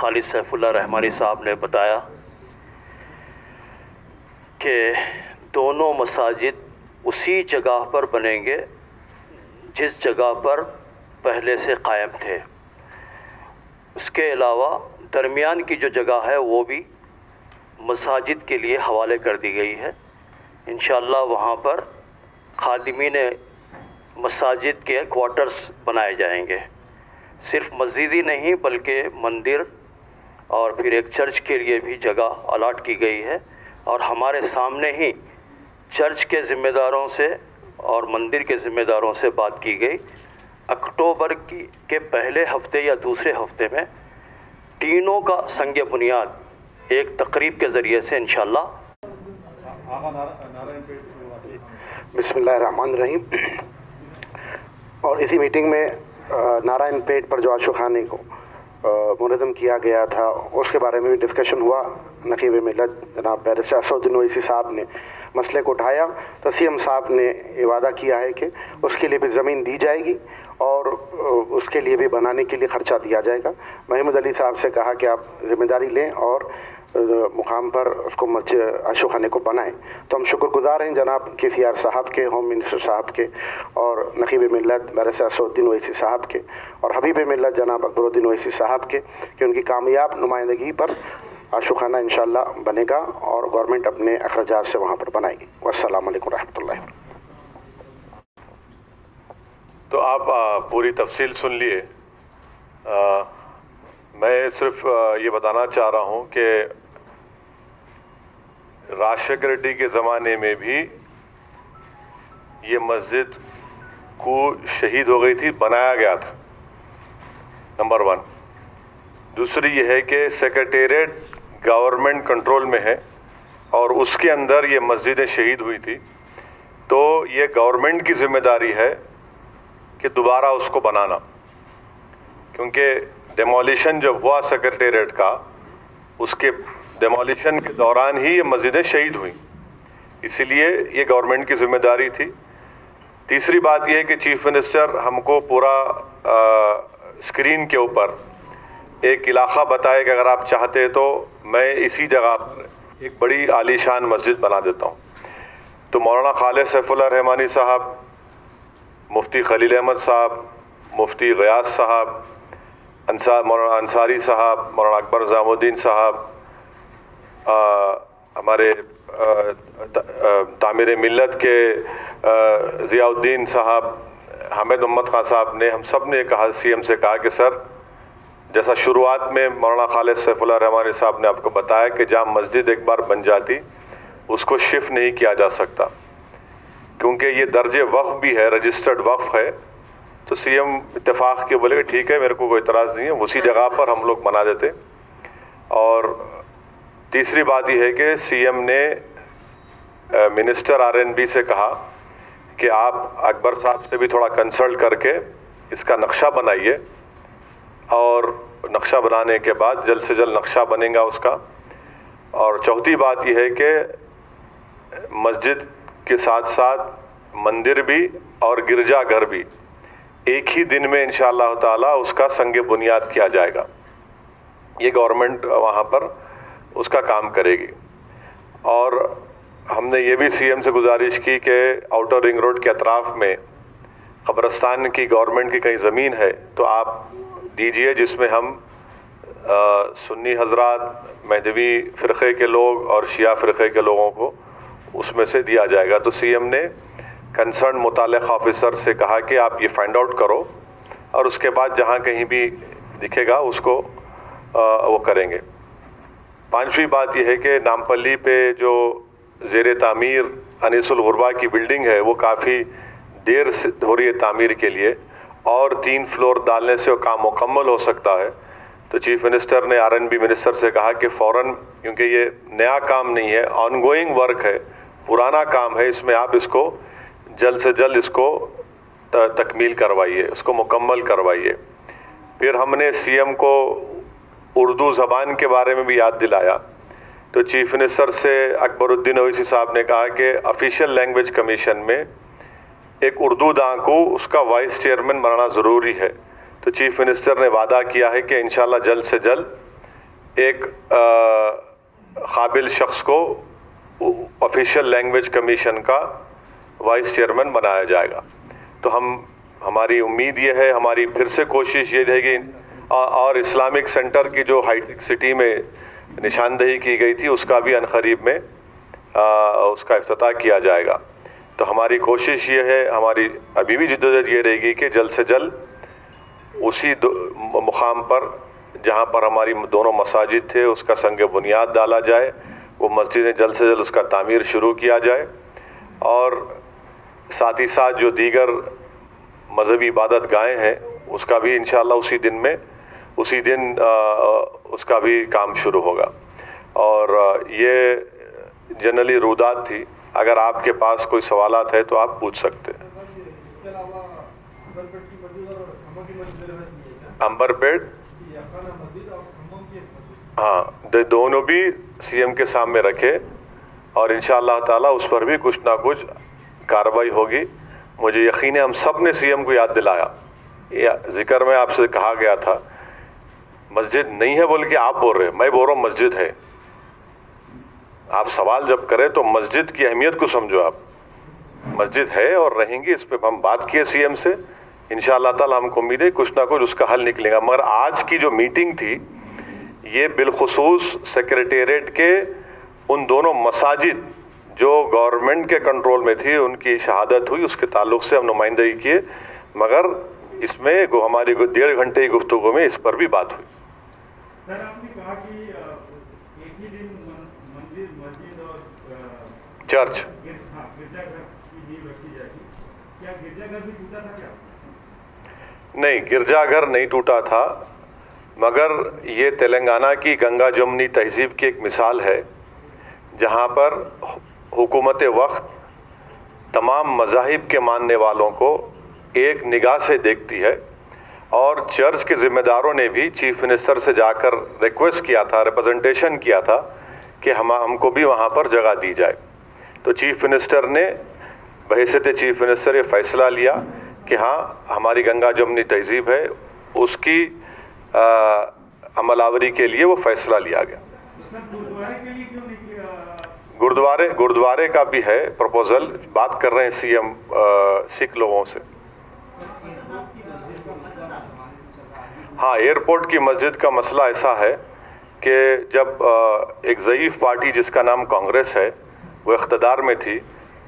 खालिद सैफुल्लाह रहमानी साहब ने बताया कि दोनों मसाजिद उसी जगह पर बनेंगे जिस जगह पर पहले से कायम थे। उसके अलावा दरमियान की जो जगह है वो भी मसाजिद के लिए हवाले कर दी गई है। इंशाअल्लाह वहाँ पर खादिमीन मसाजिद के क्वार्टर्स बनाए जाएंगे। सिर्फ मस्जिद ही नहीं बल्कि मंदिर और फिर एक चर्च के लिए भी जगह अलॉट की गई है। और हमारे सामने ही चर्च के ज़िम्मेदारों से और मंदिर के ज़िम्मेदारों से बात की गई। अक्टूबर के पहले हफ्ते या दूसरे हफ्ते में तीनों का संग बुनियाद एक तकरीब के ज़रिए से इंशाअल्लाह। बिस्मिल्लाहिर्रहमानिर्रहीम। और इसी मीटिंग में नारायण पेट पर जो आशुखाने को मुनज़्ज़म किया गया था उसके बारे में भी डिस्कशन हुआ। नकीब मिल्लत जनाब बैरिस्टर असदुद्दीन ओवैसी साहब ने मसले को उठाया तो सीएम साहब ने ये वादा किया है कि उसके लिए भी ज़मीन दी जाएगी और उसके लिए भी बनाने के लिए ख़र्चा दिया जाएगा। महमूद अली साहब से कहा कि आप ज़िम्मेदारी लें और मुकाम पर उसको मस्जिद आशुखाने को बनाएं। तो हम शुक्रगुज़ार हैं जनाब KCR साहब के, होम मिनिस्टर साहब के और नकीब मिल्लत बैरिस्टर असदुद्दीन ओवैसी साहब के और हबीब मिल्लत जनाब अकबरुद्दीन ओवैसी साहब के कि उनकी कामयाब नुमाइंदगी पर आशुखाना इंशाअल्लाह बनेगा और गवर्नमेंट अपने अखराजात से वहाँ पर बनाएगी। वस्सलाम अलैकुम रहमतुल्लाहि। तो आप पूरी तफसील सुन लिए। मैं सिर्फ ये बताना चाह रहा हूँ कि राजशेखर रेड्डी के ज़माने में भी ये मस्जिद को शहीद हो गई थी, बनाया गया था, नंबर 1। दूसरी ये है कि सेक्रेटेरिएट गवर्नमेंट कंट्रोल में है और उसके अंदर ये मस्जिदें शहीद हुई थी। तो ये गवर्नमेंट की जिम्मेदारी है कि दोबारा उसको बनाना, क्योंकि डेमोलिशन जब हुआ सेक्रेटेरिएट का, उसके डेमोलिशन के दौरान ही ये मस्जिदें शहीद हुई, इसीलिए ये गवर्नमेंट की जिम्मेदारी थी। तीसरी बात यह है कि चीफ मिनिस्टर हमको पूरा स्क्रीन के ऊपर एक इलाका बताए कि अगर आप चाहते तो मैं इसी जगह पर एक बड़ी आलीशान मस्जिद बना देता हूँ। तो मौलाना खालिद सैफुल्लाह रहमानी साहब, मुफ्ती खलील अहमद साहब, मुफ्ती गयास साहब, मौलाना अंसारी साहब, मौलाना अकबर ज़ामुद्दीन साहब, हमारे तामीर मिल्लत के ज़ियाउद्दीन साहब, हामिद मोहम्मद खान साहब ने, हम सब ने कहा, सीएम से कहा कि सर, जैसा शुरुआत में मौलाना खालिद सैफुल्लाह रहमानी साहब ने आपको बताया कि जहाँ मस्जिद एक बार बन जाती उसको शिफ्ट नहीं किया जा सकता, क्योंकि ये दर्जे वक्फ भी है, रजिस्टर्ड वक्फ है। तो सीएम इत्तेफाक के बोले ठीक है, मेरे को कोई इतराज़ नहीं है, उसी जगह पर हम लोग बना देते। और तीसरी बात यह है कि सीएम ने मिनिस्टर RNB से कहा कि आप अकबर साहब से भी थोड़ा कंसल्ट करके इसका नक्शा बनाइए और नक्शा बनाने के बाद जल्द से जल्द नक्शा बनेगा उसका। और चौथी बात यह है कि मस्जिद के साथ साथ मंदिर भी और गिरजाघर भी एक ही दिन में इंशाअल्लाह ताला उसका संग बुनियाद किया जाएगा। ये गवर्नमेंट वहाँ पर उसका काम करेगी। और हमने ये भी सीएम से गुजारिश की कि आउटर रिंग रोड के अतराफ़ में कब्रस्तान की गवर्नमेंट की कहीं ज़मीन है तो आप दीजिए, जिसमें हम सुन्नी हजरात, महदवी फ़िरक़े के लोग और शिया फ़िरक़े के लोगों को उसमें से दिया जाएगा। तो सीएम ने कंसर्न मुताल्लिक़ ऑफिसर से कहा कि आप ये फाइंड आउट करो और उसके बाद जहाँ कहीं भी दिखेगा उसको वो करेंगे। पांचवी बात यह है कि नामपल्ली पे जो ज़ेर तामीर अनीसुल गुरबा की बिल्डिंग है वो काफ़ी देर से हो रही है तामीर के लिए, और 3 फ्लोर डालने से वो काम मुकम्मल हो सकता है। तो चीफ मिनिस्टर ने RNB मिनिस्टर से कहा कि फ़ौरन, क्योंकि ये नया काम नहीं है, ऑनगोइंग वर्क है, पुराना काम है, इसमें आप इसको जल्द से जल्द इसको तकमील करवाइए, उसको मुकम्मल करवाइए। फिर हमने सीएम को उर्दू ज़बान के बारे में भी याद दिलाया। तो चीफ मिनिस्टर से अकबरुद्दीन ओवैसी साहब ने कहा कि ऑफिशियल लैंग्वेज कमीशन में एक उर्दू दां को उसका वाइस चेयरमैन बनाना ज़रूरी है। तो चीफ मिनिस्टर ने वादा किया है कि इंशाल्लाह जल्द से जल्द एक काबिल शख्स को ऑफिशियल लैंग्वेज कमीशन का वाइस चेयरमैन बनाया जाएगा। तो हमारी उम्मीद ये है, हमारी फिर से कोशिश ये रहेगी, और इस्लामिक सेंटर की जो हाईटेक सिटी में निशानदेही की गई थी उसका भी अनकरीब में उसका इफ्तिताह किया जाएगा। तो हमारी कोशिश ये है, हमारी अभी भी जिद्दोजहद ये रहेगी कि जल्द से जल्द उसी मुकाम पर जहाँ पर हमारी दोनों मसाजिद थे उसका संग बुनियाद डाला जाए, वो मस्जिदें जल्द से जल्द उसका तामीर शुरू किया जाए, और साथ ही साथ जो दीगर मजहबी इबादत गाहें हैं उसका भी इंशाअल्लाह उसी दिन उसका भी काम शुरू होगा। और ये जनरली रुदात थी, अगर आपके पास कोई सवालात है तो आप पूछ सकते हैं। अंबरपेट, हाँ, दोनों भी सीएम के सामने रखे और इंशाअल्लाह ताला उस पर भी कुछ ना कुछ कार्रवाई होगी। मुझे यकीन है, हम सब ने सीएम को याद दिलाया, जिक्र में आपसे कहा गया था मस्जिद नहीं है बोल के आप बोल रहे, मैं बोल रहा हूँ मस्जिद है। आप सवाल जब करें तो मस्जिद की अहमियत को समझो। आप मस्जिद है और रहेंगी, इस पे हम बात किए सीएम से, इंशाअल्लाह ताला हमको उम्मीद है कुछ ना कुछ उसका हल निकलेगा। मगर आज की जो मीटिंग थी ये बिलखुसूस सेक्रेटेरिएट के उन दोनों मसाजिद जो गवर्नमेंट के कंट्रोल में थी उनकी शहादत हुई, उसके ताल्लुक से हम नुमाइंदगी किए, मगर इसमें हमारी 1.5 घंटे की गुफ्तगू में इस पर भी बात हुई। सर, आपने कहा कि एक ही दिन मस्जिद और चर्च, गिरजाघर की नींव रखी जाएगी। क्या गिरजाघर भी टूटा था क्या? नहीं, गिरजाघर नहीं टूटा था, मगर ये तेलंगाना की गंगा जमुनी तहजीब की एक मिसाल है जहाँ पर हुकूमत वक्त तमाम मज़ाहिब के मानने वालों को एक निगाह से देखती है, और चर्च के ज़िम्मेदारों ने भी चीफ मिनिस्टर से जाकर रिक्वेस्ट किया था, रिप्रेजेंटेशन किया था कि हमको भी वहाँ पर जगह दी जाए। तो चीफ मिनिस्टर ने बहैसियत चीफ मिनिस्टर ये फ़ैसला लिया कि हाँ, हमारी गंगा जमुनी तहजीब है, उसकी अमलावरी के लिए वो फैसला लिया गया। गुरुद्वारे का भी है प्रपोजल, बात कर रहे हैं सीएम सिख लोगों से। हाँ, एयरपोर्ट की मस्जिद का मसला ऐसा है कि जब एक ज़ईफ़ पार्टी जिसका नाम कांग्रेस है वो इख्तिदार में थी,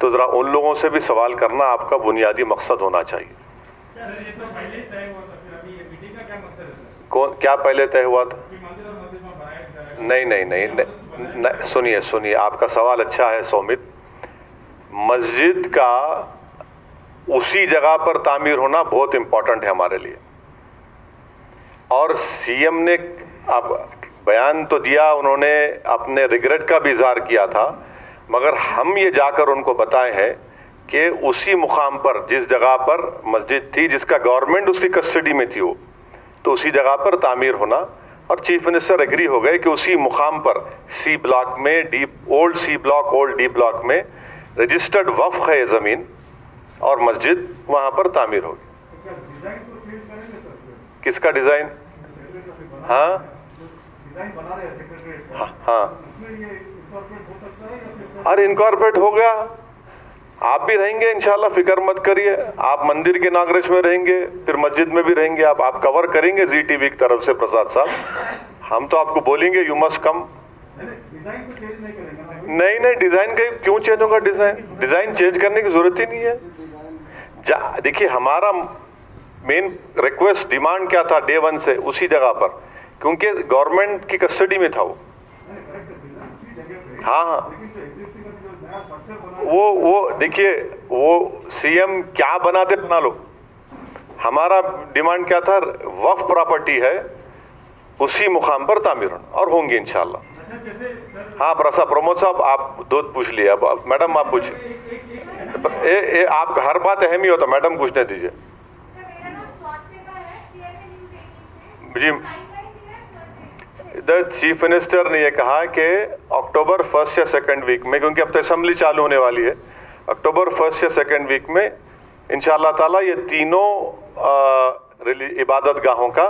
तो ज़रा उन लोगों से भी सवाल करना आपका बुनियादी मकसद होना चाहिए। क्या पहले तय हुआ था? नहीं, सुनिए, आपका सवाल अच्छा है सौमित। मस्जिद का उसी जगह पर तामीर होना बहुत इंपॉर्टेंट है हमारे लिए, और सीएम ने अब बयान तो दिया, उन्होंने अपने रिग्रेट का भी इजहार किया था, मगर हम ये जाकर उनको बताए हैं कि उसी मुकाम पर जिस जगह पर मस्जिद थी जिसका गवर्नमेंट उसकी कस्टडी में थी, वो तो उसी जगह पर तामीर होना, और चीफ मिनिस्टर एग्री हो गए कि उसी मुकाम पर सी ब्लॉक में old C block old D block में रजिस्टर्ड वक्फ है ज़मीन, और मस्जिद वहाँ पर तामीर होगी। किसका डिज़ाइन? हाँ, अरे इनकॉर्पोरेट हो गया, आप भी रहेंगे इंशाल्लाह, फिक्र मत करिए। आप मंदिर के इनॉग्रेशन में रहेंगे, फिर मस्जिद में भी रहेंगे, आप कवर करेंगे जी टीवी की तरफ से प्रसाद साहब। हम तो आपको बोलेंगे यू मस्ट कम। नहीं, डिजाइन का क्यों चेंज होगा? डिजाइन चेंज करने की जरूरत ही नहीं है। देखिए, हमारा मेन रिक्वेस्ट डिमांड क्या था डे 1 से, उसी जगह पर, क्योंकि गवर्नमेंट की कस्टडी में था वो। हाँ, वो देखिए, वो सीएम क्या बनाते बना लो, हमारा डिमांड क्या था, वक्फ प्रॉपर्टी है, उसी मुकाम पर तामीर और होंगे इंशाल्लाह। हाँ, प्रमोद साहब आप दो पूछ लिए, अब मैडम आप पूछिए। आप हर बात अहम ही होता, मैडम पूछने दीजिए जी। द चीफ मिनिस्टर ने यह कहा कि अक्टूबर 1 या 2 वीक में, क्योंकि अब तो असेंबली चालू होने वाली है, अक्टूबर 1 या 2 वीक में इंशाअल्लाह ताला ये तीनों इबादत गाहों का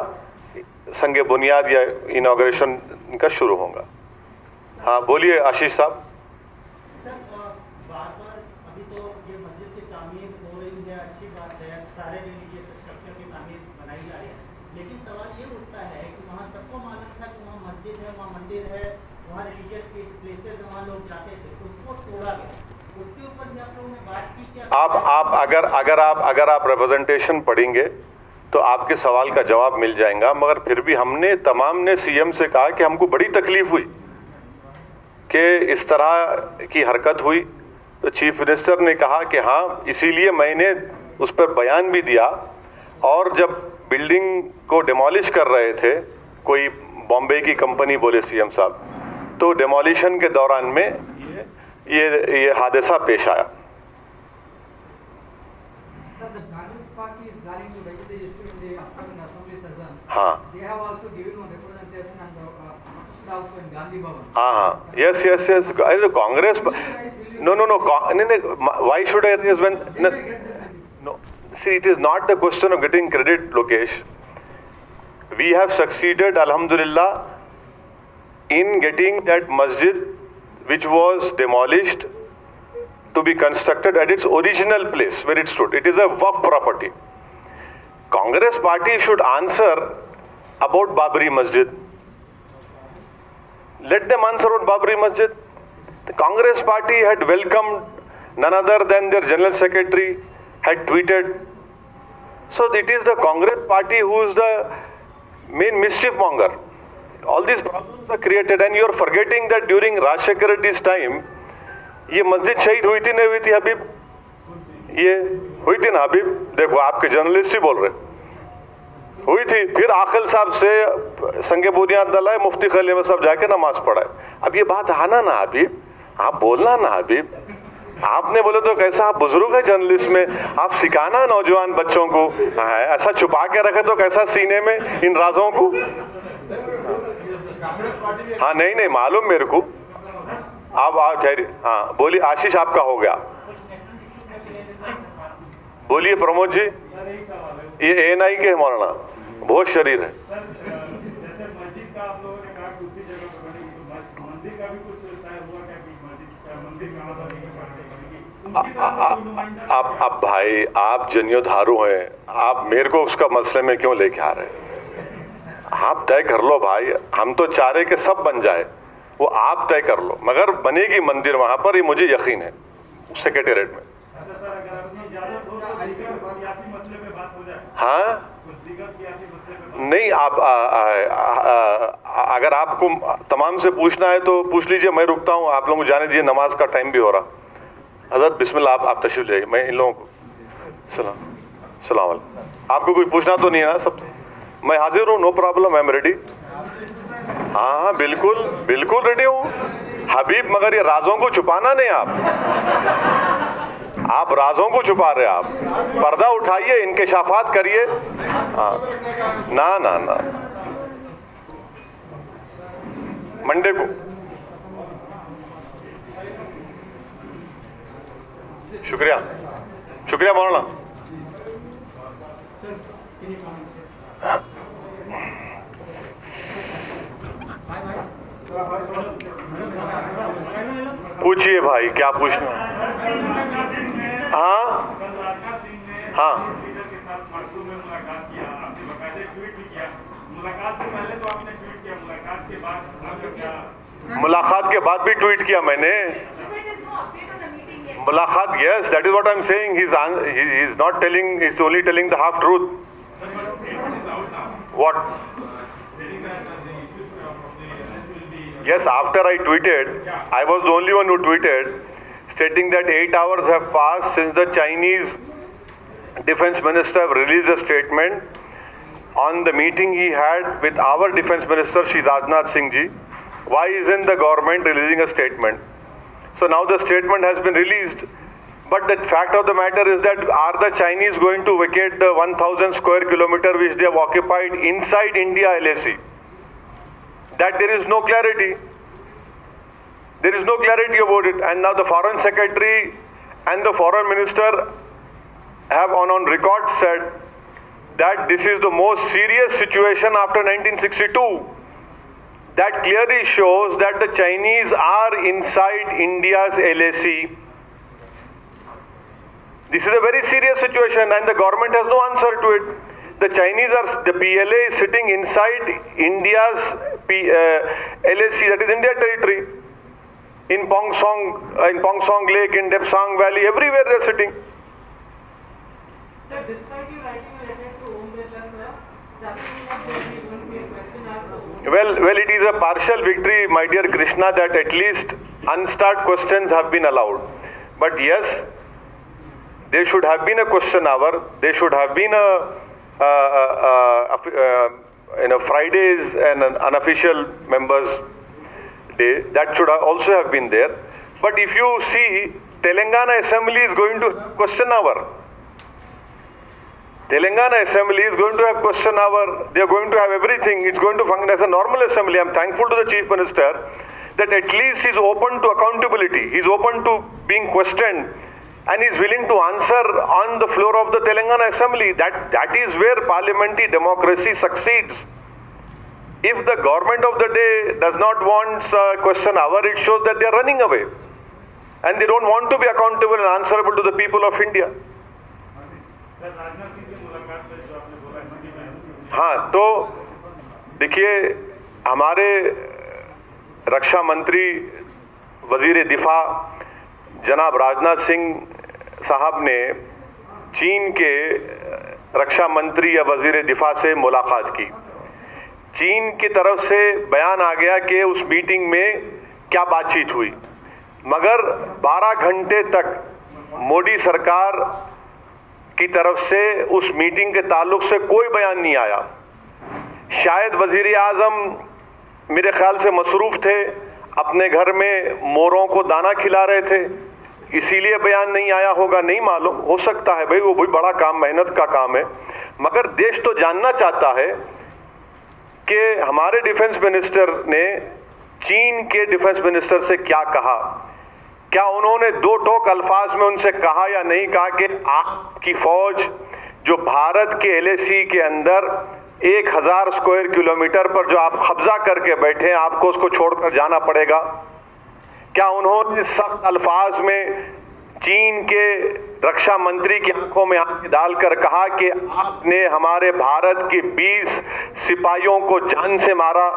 संग बुनियाद या इनॉग्रेशन इनका शुरू होगा। हाँ बोलिए आशीष साहब। बार अभी तो ये मस्जिद की तामीर हो रही है, अच्छी बात है, सारे रिलीजियस स्ट्रक्चर की तामीर बनाई जा रही है, लेकिन सवाल ये उठता है कि वहाँ सबको मालूम था कि वहाँ मस्जिद है, वहाँ मंदिर है, वहाँ रिलीजियस प्लेसेस है, वहाँ लोग जाते थे, उसको तोड़ा गया। उसके ऊपर भी आप लोगों ने बात की क्या? अगर आप रिप्रेजेंटेशन पढ़ेंगे तो आपके सवाल का जवाब मिल जाएगा, मगर फिर भी हमने तमाम ने सीएम से कहा कि हमको बड़ी तकलीफ हुई कि इस तरह की हरकत हुई। तो चीफ मिनिस्टर ने कहा कि हाँ, इसीलिए मैंने उस पर बयान भी दिया। और जब बिल्डिंग को डिमोलिश कर रहे थे, कोई बॉम्बे की कंपनी बोले सीएम साहब, तो डिमोलिशन के दौरान में ये हादसा पेश आया। हाँ हाँ, yes, Congress, no, why should I raise when, no, see, it is not the question of getting credit, Lokesh. We have succeeded, alhamdulillah, in getting that masjid which was demolished to be constructed at its original place where it stood. It is a waqf property. Congress party should answer about Babri Masjid. Let them answer on Babri Masjid. The Congress party had welcomed none other than their general secretary, had tweeted. So it is the Congress party who is the main mischief monger. All these problems are created, and you are forgetting that during Rajshekhar Reddy's time, ये मस्जिद शहीद हुई थी नहीं हुई थी हबीब? ये हुई थी ना हबीब? देखो आपके जर्नलिस्ट ही बोल रहे, हुई थी। फिर आखिल साहब से संगे बुनियाद डलाए, मुफ्ती खलील में सब जाके नमाज पढ़ाए। अब ये बात आना ना हबीब, आप बोलना ना हबीब। आपने बोले तो कैसा, आप बुजुर्ग है जर्नलिस्ट में, आप सिखाना नौजवान बच्चों को। ऐसा छुपा के रखे तो कैसा सीने में इन राजों को। हाँ नहीं मालूम मेरे को। आप हाँ बोलिए आशीष, आपका हो गया। बोलिए प्रमोद जी। ये एएनआई के मौलाना बहुत शरीर है। अब भाई आप जनियोधारू हैं, आप मेरे को उसका मसले में क्यों लेके आ रहे हैं? आप तय कर लो भाई, हम तो चाह रहे कि सब बन जाए, वो आप तय कर लो। मगर बनेगी मंदिर वहां पर, ये मुझे यकीन है, सेक्रेटेरिएट में। हाँ नहीं, आप अगर आपको तमाम से पूछना है तो पूछ लीजिए, मैं रुकता हूँ। आप लोगों को जाने दीजिए, नमाज का टाइम भी हो रहा। हज़रत बिस्मिल्लाह, आप तशरीफ ले, मैं इन लोगों को सलाम। आपको कुछ पूछना तो नहीं है ना? सब मैं हाजिर हूँ, no problem, I am ready. हाँ बिल्कुल रेडी हूँ हबीब, मगर ये राजों को छुपाना नहीं। आप राजों को छुपा रहे, आप पर्दा उठाइए, इंकशाफात करिए। हाँ ना मंडे को। शुक्रिया मौलाना। पूछिए भाई, क्या पूछना? हाँ मुलाकात के बाद भी ट्वीट किया मैंने। मुलाकात, yes, that is what I'm saying. He's not telling, he's only telling the half truth. What? Yes, after I tweeted, I was the only one who tweeted, stating that 8 hours have passed since the Chinese defense minister have released a statement on the meeting he had with our defense minister, Shri Rajnath Singh ji. Why isn't the government releasing a statement? So now the statement has been released, but the fact of the matter is that are the Chinese going to vacate the 1,000 square kilometer which they have occupied inside India LAC? That there is no clarity. There is no clarity about it. And now the foreign secretary and the foreign minister have on record said that this is the most serious situation after 1962. that clearly shows that the Chinese are inside India's LAC. This is a very serious situation and the government has no answer to it. The PLA is sitting inside India's LAC, that is India territory. In Pongsong Lake, in Depsang Valley, everywhere they are sitting. Sir, despite you writing a letter to Om Birla, sir, does it mean that there is going to be a question asked? Well, it is a partial victory, my dear Krishna, that at least unstart questions have been allowed. But yes, there should have been a question hour. There should have been Fridays and an unofficial members day. That should also have been there. But if you see, Telangana Assembly is going to have question hour. Telangana Assembly is going to have question hour. They are going to have everything. It's going to function as a normal assembly. I'm thankful to the Chief Minister that at least he's open to accountability. He's open to being questioned and is willing to answer on the floor of the Telangana Assembly. That is where parliamentary democracy succeeds. If the government of the day does not want a question hour, it shows that they are running away. And they don't want to be accountable and answerable to the people of India. हाँ, तो देखिए, हमारे रक्षा मंत्री वजीर दिफा जनाब राजनाथ सिंह साहब ने चीन के रक्षा मंत्री या वजीर दिफा से मुलाकात की। चीन की तरफ से बयान आ गया कि उस मीटिंग में क्या बातचीत हुई, मगर 12 घंटे तक मोदी सरकार की तरफ से उस मीटिंग के ताल्लुक से कोई बयान नहीं आया। शायद वजीर आजम मेरे ख्याल से मसरूफ थे, अपने घर में मोरों को दाना खिला रहे थे, इसीलिए बयान नहीं आया होगा, नहीं मालूम, हो सकता है भाई, वो भी बड़ा काम, मेहनत का काम है। मगर देश तो जानना चाहता है कि हमारे डिफेंस मिनिस्टर ने चीन के डिफेंस मिनिस्टर से क्या कहा। क्या उन्होंने दो टोक अल्फाज में उनसे कहा या नहीं कहा कि आपकी फौज जो भारत के LAC के अंदर 1000 स्क्वायर किलोमीटर पर जो आप कब्जा करके बैठे हैं, आपको उसको छोड़कर जाना पड़ेगा? क्या उन्होंने सख्त अल्फाज में चीन के रक्षा मंत्री की आंखों में आंखें डालकर कहा कि आपने हमारे भारत के 20 सिपाहियों को जान से मारा,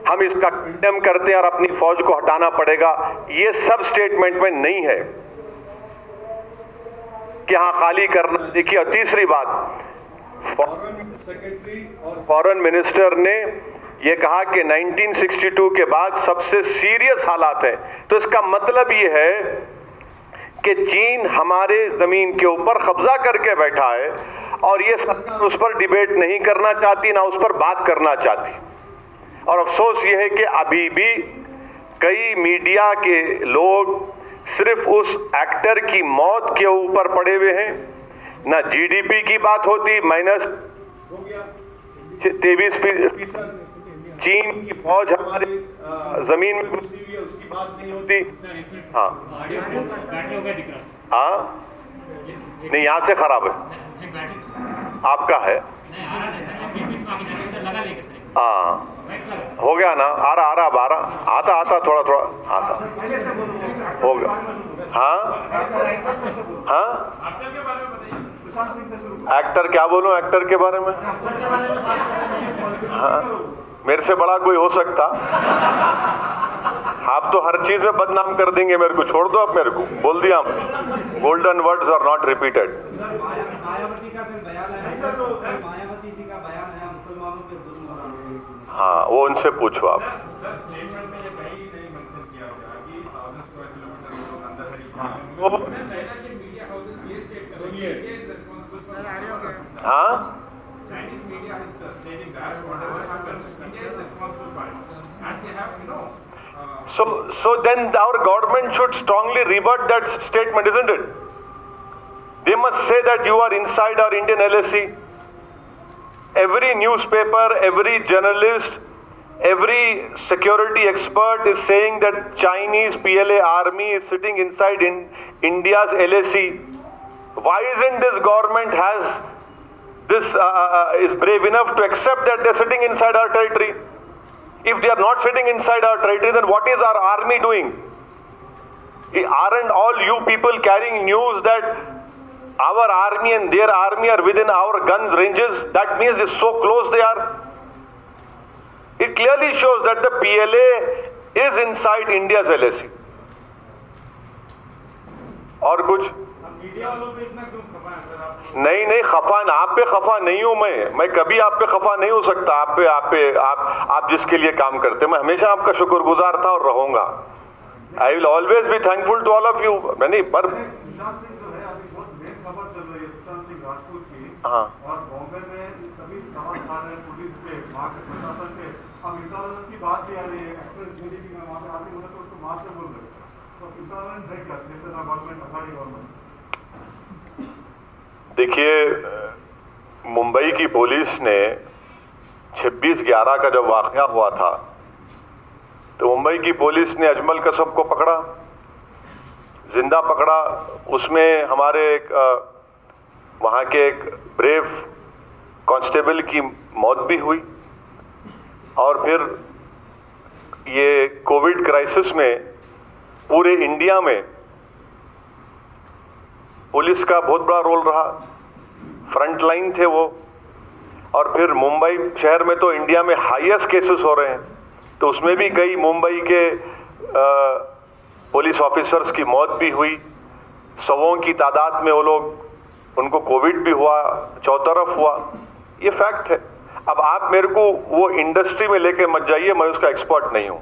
हम इसका कंडेम करते हैं और अपनी फौज को हटाना पड़ेगा? ये सब स्टेटमेंट में नहीं है कि हाँ खाली करना। देखिए, और तीसरी बात, फॉरेन सेक्रेटरी और फॉरेन मिनिस्टर ने ये कहा कि 1962 के बाद सबसे सीरियस हालात है। तो इसका मतलब ये है कि चीन हमारे जमीन के ऊपर कब्जा करके बैठा है और ये सरकार उस पर डिबेट नहीं करना चाहती, ना उस पर बात करना चाहती। और अफसोस ये है कि अभी भी कई मीडिया के लोग सिर्फ उस एक्टर की मौत के ऊपर पड़े हुए हैं। ना GDP की बात होती, -23%। चीन की फौज हमारे जमीन में घुसी हुई है, उसकी बात नहीं होती। हाँ हाँ, नहीं, यहाँ से खराब है, आपका है। हाँ, हो गया ना, आ रहा, आता थोड़ा आता हो गया। हाँ, एक्टर क्या बोलूं, एक्टर के बारे में? हाँ, मेरे से बड़ा कोई हो सकता? आप तो हर चीज में बदनाम कर देंगे मेरे को, छोड़ दो आप मेरे को, बोल दिया, golden words are not repeated. हाँ, वो उनसे पूछो आप। हाँ, so then our government should strongly rebut that statement, isn't it? They must say that you are inside our Indian LAC. Every newspaper, every journalist, every security expert is saying that Chinese PLA army is sitting inside India's LAC. Why isn't this government is brave enough to accept that they're sitting inside our territory? If they are not sitting inside our territory, then what is our army doing? Aren't all you people carrying news that our army and their army are within our guns ranges? That means it's so close they are. It clearly shows that the PLA is inside India's LAC. और कुछ media वालों पे इतना क्यों खफा है sir आप? नहीं खफा, आप पे खफा नहीं हूं मैं कभी आप पे खफा नहीं हो सकता। आप जिसके लिए काम करते, मैं हमेशा आपका शुक्रगुजार था और रहूंगा। I will always be thankful to all of you. नहीं पर सुशांत सिंह जो है अभी बहुत मेन खबर चल रही है सुशांत सिंह राजपूत की। हाँ। और बॉम्बे में सभी सवाल खा रहे हैं पुलिस पे, वहाँ के प्रशासन पे। अब इंटॉलरेंस की बात भी आ रही है, एक्सप्रेस जेडी में वहाँ पे आते बोले तो उसको मार से बोल रहे हैं। तो इंटॉलरेंस है क्या? जैसे ना गवर्नमेंट हमारी गवर्नमेंट। देखिए, मुंबई की पुलिस ने 26/11 का जब वाकया हुआ था तो मुंबई की पुलिस ने अजमल कसब को पकड़ा, जिंदा पकड़ा। उसमें हमारे वहाँ के एक ब्रेव कांस्टेबल की मौत भी हुई। और फिर ये कोविड क्राइसिस में पूरे इंडिया में पुलिस का बहुत बड़ा रोल रहा, फ्रंट लाइन थे वो। और फिर मुंबई शहर में तो इंडिया में हाईएस्ट केसेस हो रहे हैं, तो उसमें भी कई मुंबई के पुलिस ऑफिसर्स की मौत भी हुई। सौों की तादाद में वो लोग, उनको कोविड भी हुआ, चौतरफ हुआ, ये फैक्ट है। अब आप मेरे को वो इंडस्ट्री में लेके मत जाइए, मैं उसका एक्सपर्ट नहीं हूं,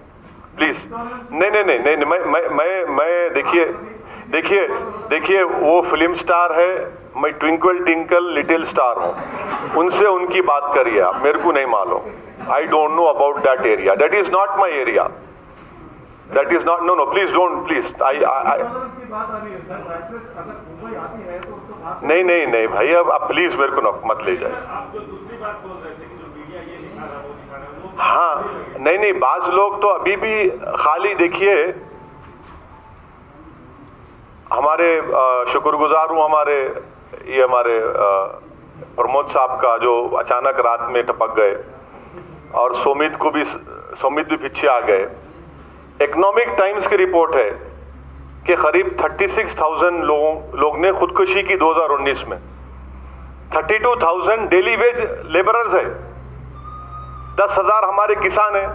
प्लीज। नहीं, मैं देखिए वो फिल्म स्टार है, मैं ट्विंकल टिंकल लिटिल स्टार हूं, उनसे उनकी बात करिए आप, मेरे को नहीं मालूम। I don't know about that area. That is not my area. That is not. No. Please don't. Please. नहीं भाई, अब प्लीज मेरे को मत ले जाए। आप जो दूसरी बात बोल रहे थे कि जो मीडिया ये दिखा रहा है वो दिखा रहा है, वो हाँ, नहीं, बाज लोग तो अभी भी खाली, देखिए हमारे शुक्रगुजार हूँ हमारे प्रमोद साहब का, जो अचानक रात में टपक गए, और सोमित भी पीछे आ गए। इकोनॉमिक टाइम्स की रिपोर्ट है कि करीब 36,000 लोग ने खुदकुशी की 2019 में। 32,000 डेली वेज लेबरर्स है, 10,000 हमारे किसान हैं।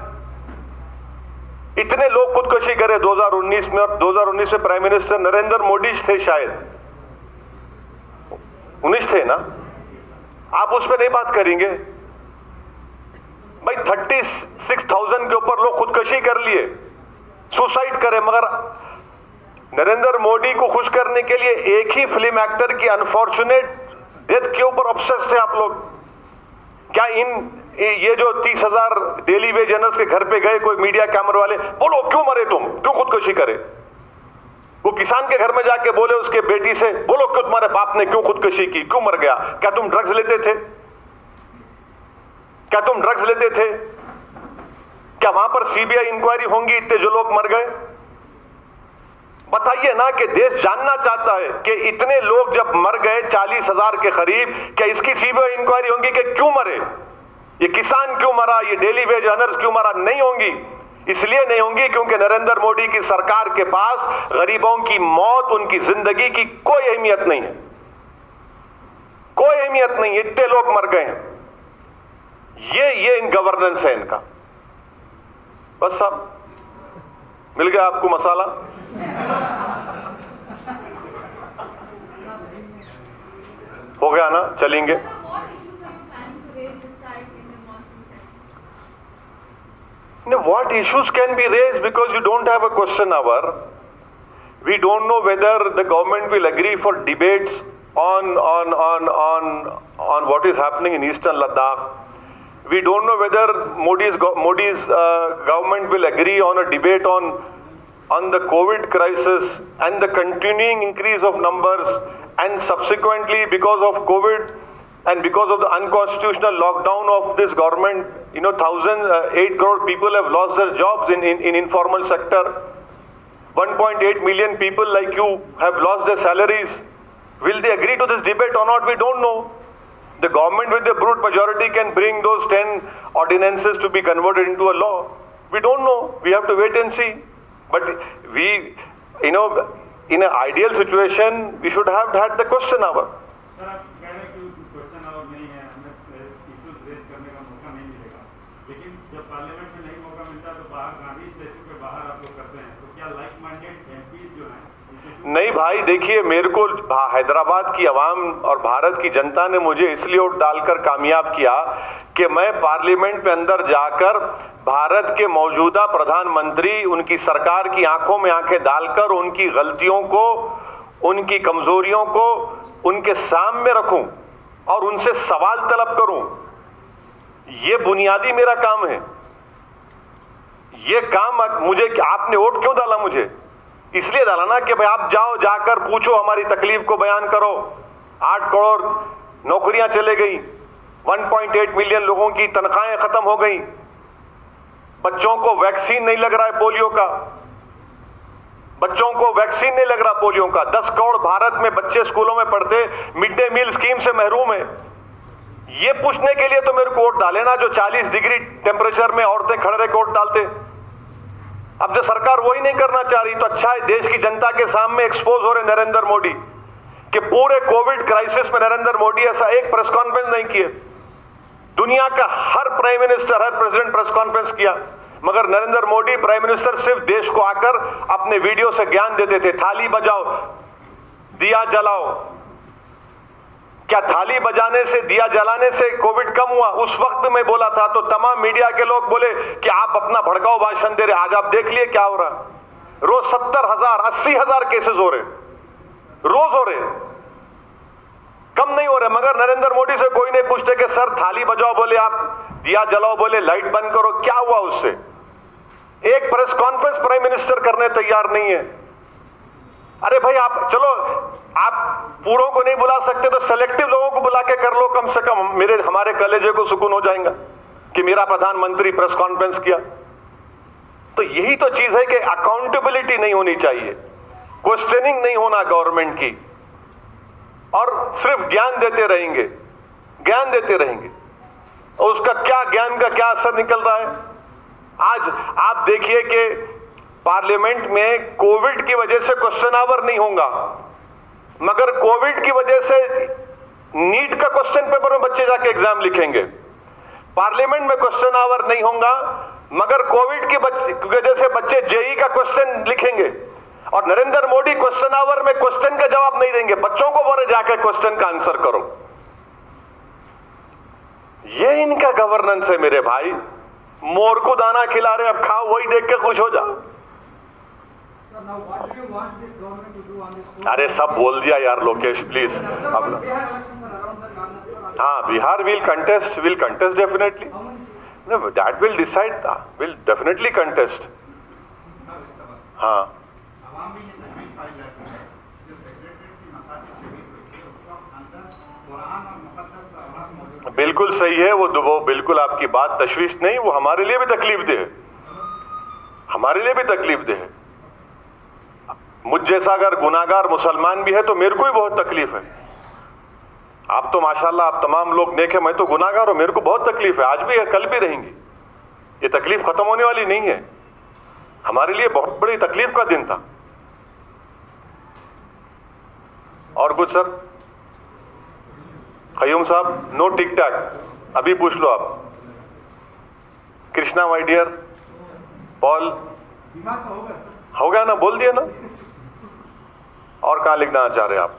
इतने लोग खुदकुशी करे 2019 में, और 2019 में प्राइम मिनिस्टर नरेंद्र मोदी थे, शायद 19 थे ना। आप उस पर नहीं बात करेंगे भाई? 36,000 के ऊपर लोग खुदकुशी कर लिए, सुसाइड करे, मगर नरेंद्र मोदी को खुश करने के लिए एक ही फिल्म एक्टर की अनफॉर्चुनेट डेथ के ऊपर ऑब्सेस्ड थे आप लोग। क्या ये जो 30,000 डेली वेज अर्नर्स के घर पे गए कोई मीडिया कैमरे वाले, बोलो क्यों मरे तुम, क्यों खुदकुशी करे? वो किसान के घर में जाके बोले उसके बेटी से, बोलो क्यों तुम्हारे बाप ने क्यों खुदकुशी की, क्यों मर गया? क्या तुम ड्रग्स लेते थे? क्या वहां पर सीबीआई इंक्वायरी होंगी इतने जो लोग मर गए? बताइए ना, कि देश जानना चाहता है कि इतने लोग जब मर गए 40,000 के करीब, क्या इसकी सीबीआई इंक्वायरी होंगी कि क्यों मरे, ये किसान क्यों मरा, ये डेली वेज अर्नर्स क्यों मरा? नहीं होंगी। इसलिए नहीं होंगी क्योंकि नरेंद्र मोदी की सरकार के पास गरीबों की मौत, उनकी जिंदगी की कोई अहमियत नहीं है, कोई अहमियत नहीं। इतने लोग मर गए हैं, ये इन गवर्नेंस है इनका। बस साहब, मिल गया आपको मसाला। हो गया ना, चलेंगे। What issues can be raised? Because you don't have a question hour. We don't know whether the government will agree for debates on what is happening in Eastern Ladakh. We don't know whether Modi's government will agree on a debate on the COVID crisis and the continuing increase of numbers, and subsequently because of COVID and because of the unconstitutional lockdown of this government, 8 crore people have lost their jobs in informal sector. 1.8 million people like you have lost their salaries. Will they agree to this debate or not? We don't know. The government with the brute majority can bring those 10 ordinances to be converted into a law. We don't know. We have to wait and see. But we, in an ideal situation, we should have had the question hour. Sir आप कह रहे हैं कि question our नहीं है, हमें issues raise करने का मौका नहीं मिलेगा, लेकिन जब पार्लियामेंट में नहीं मौका मिलता तो बाहर गांधी स्टैच्यू के बाहर आप लोग करते हैं, तो क्या लाइक माइंडेड एमपीज जो हैं नहीं भाई, देखिए मेरे को हैदराबाद की आवाम और भारत की जनता ने मुझे इसलिए वोट डालकर कामयाब किया कि मैं पार्लियामेंट में अंदर जाकर भारत के मौजूदा प्रधानमंत्री, उनकी सरकार की आंखों में आंखें डालकर उनकी गलतियों को, उनकी कमजोरियों को उनके सामने रखूं और उनसे सवाल तलब करूं। यह बुनियादी मेरा काम है। यह काम मुझे, आपने वोट क्यों डाला मुझे? इसलिए डाला ना कि भाई आप जाओ, जाकर पूछो, हमारी तकलीफ को बयान करो। 8 करोड़ नौकरियां चले गई, 1.8 मिलियन लोगों की तनख्वाहें खत्म हो गई, बच्चों को वैक्सीन नहीं लग रहा है पोलियो का, बच्चों को वैक्सीन नहीं लग रहा पोलियो का। 10 करोड़ भारत में बच्चे स्कूलों में पढ़ते मिड डे मील स्कीम से महरूम है। ये पूछने के लिए तो मेरे को वोट डाले ना, जो 40 डिग्री टेम्परेचर में औरतें खड़े रह के वोट डालते। अब जो सरकार वही नहीं करना चाह रही, तो अच्छा है देश की जनता के सामने एक्सपोज हो रहे नरेंद्र मोदी कि पूरे कोविड क्राइसिस में नरेंद्र मोदी ऐसा एक प्रेस कॉन्फ्रेंस नहीं किए। दुनिया का हर प्राइम मिनिस्टर, हर प्रेसिडेंट प्रेस कॉन्फ्रेंस किया, मगर नरेंद्र मोदी प्राइम मिनिस्टर सिर्फ देश को आकर अपने वीडियो से ज्ञान देते थे, थाली बजाओ, दिया जलाओ। क्या थाली बजाने से, दिया जलाने से कोविड कम हुआ? उस वक्त भी मैं बोला था, तो तमाम मीडिया के लोग बोले कि आप अपना भड़काऊ भाषण दे रहे। आज आप देख लिए क्या हो रहा है। रोज 70,000, 80,000 केसेस हो रहे, रोज हो रहे, कम नहीं हो रहे। मगर नरेंद्र मोदी से कोई नहीं पूछते कि सर थाली बजाओ बोले, आप दिया जलाओ बोले, लाइट बंद करो, क्या हुआ उससे? एक प्रेस कॉन्फ्रेंस प्राइम मिनिस्टर करने तैयार नहीं है। अरे भाई आप चलो, आप पूरों को नहीं बुला सकते तो सेलेक्टिव लोगों को बुला के कर लो, कम से कम हमारे कलेजे को सुकून हो जाएगा कि मेरा प्रधानमंत्री प्रेस कॉन्फ्रेंस किया। तो यही तो चीज है कि अकाउंटेबिलिटी नहीं होनी चाहिए, क्वेश्चनिंग नहीं होना गवर्नमेंट की, और सिर्फ ज्ञान देते रहेंगे, ज्ञान देते रहेंगे, और उसका क्या, ज्ञान का क्या असर निकल रहा है? आज आप देखिए कि पार्लियामेंट में कोविड की वजह से क्वेश्चन आवर नहीं होगा, मगर कोविड की वजह से नीट का क्वेश्चन पेपर में बच्चे जाके एग्जाम लिखेंगे। पार्लियामेंट में क्वेश्चन आवर नहीं होगा, मगर कोविड की वजह से बच्चे जेई का क्वेश्चन लिखेंगे। और नरेंद्र मोदी क्वेश्चन आवर में क्वेश्चन का जवाब नहीं देंगे, बच्चों को बोले जाकर क्वेश्चन का आंसर करो। ये इनका गवर्नेंस है मेरे भाई। मोर को दाना खिला रहे, अब खाओ, वही देख के खुश हो जाओ। अरे सब बोल दिया यार लोकेश, प्लीज। अब हाँ, Bihar will contest definitely, that will decide, will definitely contest. हाँ बिल्कुल सही है, वो बिल्कुल आपकी बात तशवीश नहीं, वो हमारे लिए भी तकलीफ दे है, हमारे लिए भी तकलीफ दे है। मुझ जैसा अगर गुनाहगार मुसलमान भी है तो मेरे को भी बहुत तकलीफ है। आप तो माशाल्लाह, आप तमाम लोग नेक है, मैं तो गुनाहगार हूं, मेरे को बहुत तकलीफ है, आज भी है, कल भी रहेंगी। ये तकलीफ खत्म होने वाली नहीं है, हमारे लिए बहुत बड़ी तकलीफ का दिन था। और कुछ सर? खयूम साहब, नो टिक टैक, अभी पूछ लो आप। कृष्णा माय डियर, पॉल हो गया ना, बोल दिया ना। और कहां लिखना चाह रहे आप?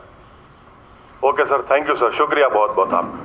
Okay sir, thank you sir, शुक्रिया बहुत बहुत आपका।